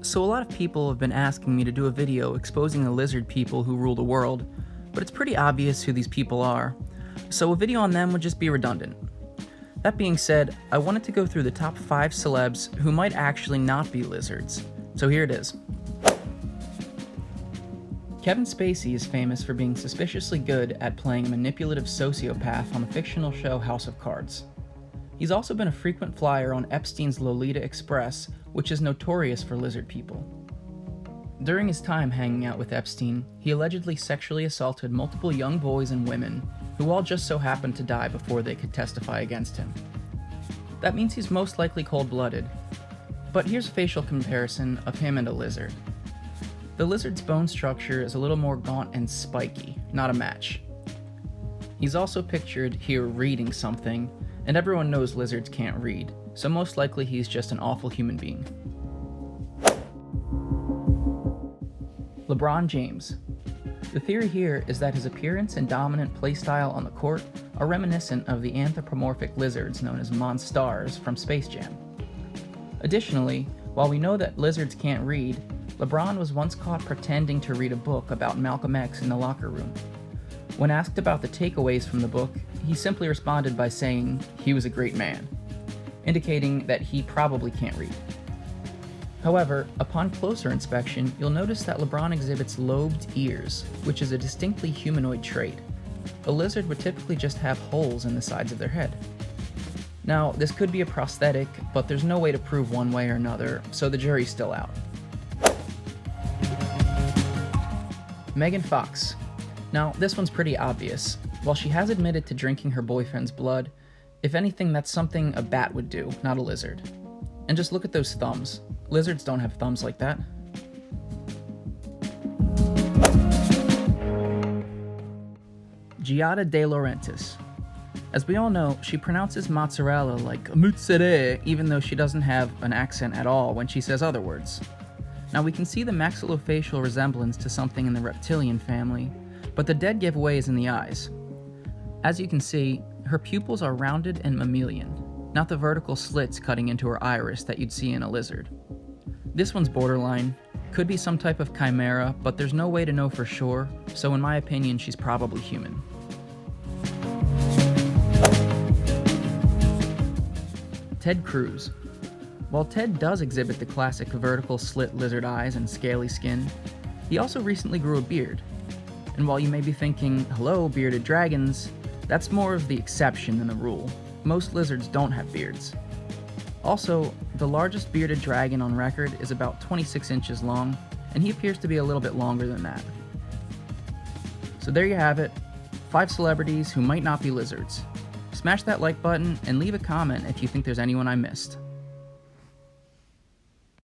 So a lot of people have been asking me to do a video exposing the lizard people who rule the world, but it's pretty obvious who these people are, so a video on them would just be redundant. That being said, I wanted to go through the top 5 celebs who might actually not be lizards, so here it is. Kevin Spacey is famous for being suspiciously good at playing a manipulative sociopath on the fictional show House of Cards. He's also been a frequent flyer on Epstein's Lolita Express, which is notorious for lizard people. During his time hanging out with Epstein, he allegedly sexually assaulted multiple young boys and women, who all just so happened to die before they could testify against him. That means he's most likely cold-blooded. But here's a facial comparison of him and a lizard. The lizard's bone structure is a little more gaunt and spiky, not a match. He's also pictured here reading something, and everyone knows lizards can't read, so most likely he's just an awful human being. LeBron James. The theory here is that his appearance and dominant playstyle on the court are reminiscent of the anthropomorphic lizards known as monstars from Space Jam. Additionally, while we know that lizards can't read, LeBron was once caught pretending to read a book about Malcolm X in the locker room. When asked about the takeaways from the book, he simply responded by saying he was a great man, indicating that he probably can't read. However, upon closer inspection, you'll notice that LeBron exhibits lobed ears, which is a distinctly humanoid trait. A lizard would typically just have holes in the sides of their head. Now, this could be a prosthetic, but there's no way to prove one way or another, so the jury's still out. Megan Fox. Now, this one's pretty obvious. While she has admitted to drinking her boyfriend's blood, if anything, that's something a bat would do, not a lizard. And just look at those thumbs. Lizards don't have thumbs like that. Giada De Laurentis. As we all know, she pronounces mozzarella like mozzarella, even though she doesn't have an accent at all when she says other words. Now we can see the maxillofacial resemblance to something in the reptilian family, but the dead giveaway is in the eyes. As you can see, her pupils are rounded and mammalian, not the vertical slits cutting into her iris that you'd see in a lizard. This one's borderline, could be some type of chimera, but there's no way to know for sure, so in my opinion she's probably human. Ted Cruz. While Ted does exhibit the classic vertical slit lizard eyes and scaly skin, he also recently grew a beard. And while you may be thinking, hello, bearded dragons, that's more of the exception than the rule. Most lizards don't have beards. Also, the largest bearded dragon on record is about 26 inches long, and he appears to be a little bit longer than that. So there you have it, 5 celebrities who might not be lizards. Smash that like button and leave a comment if you think there's anyone I missed.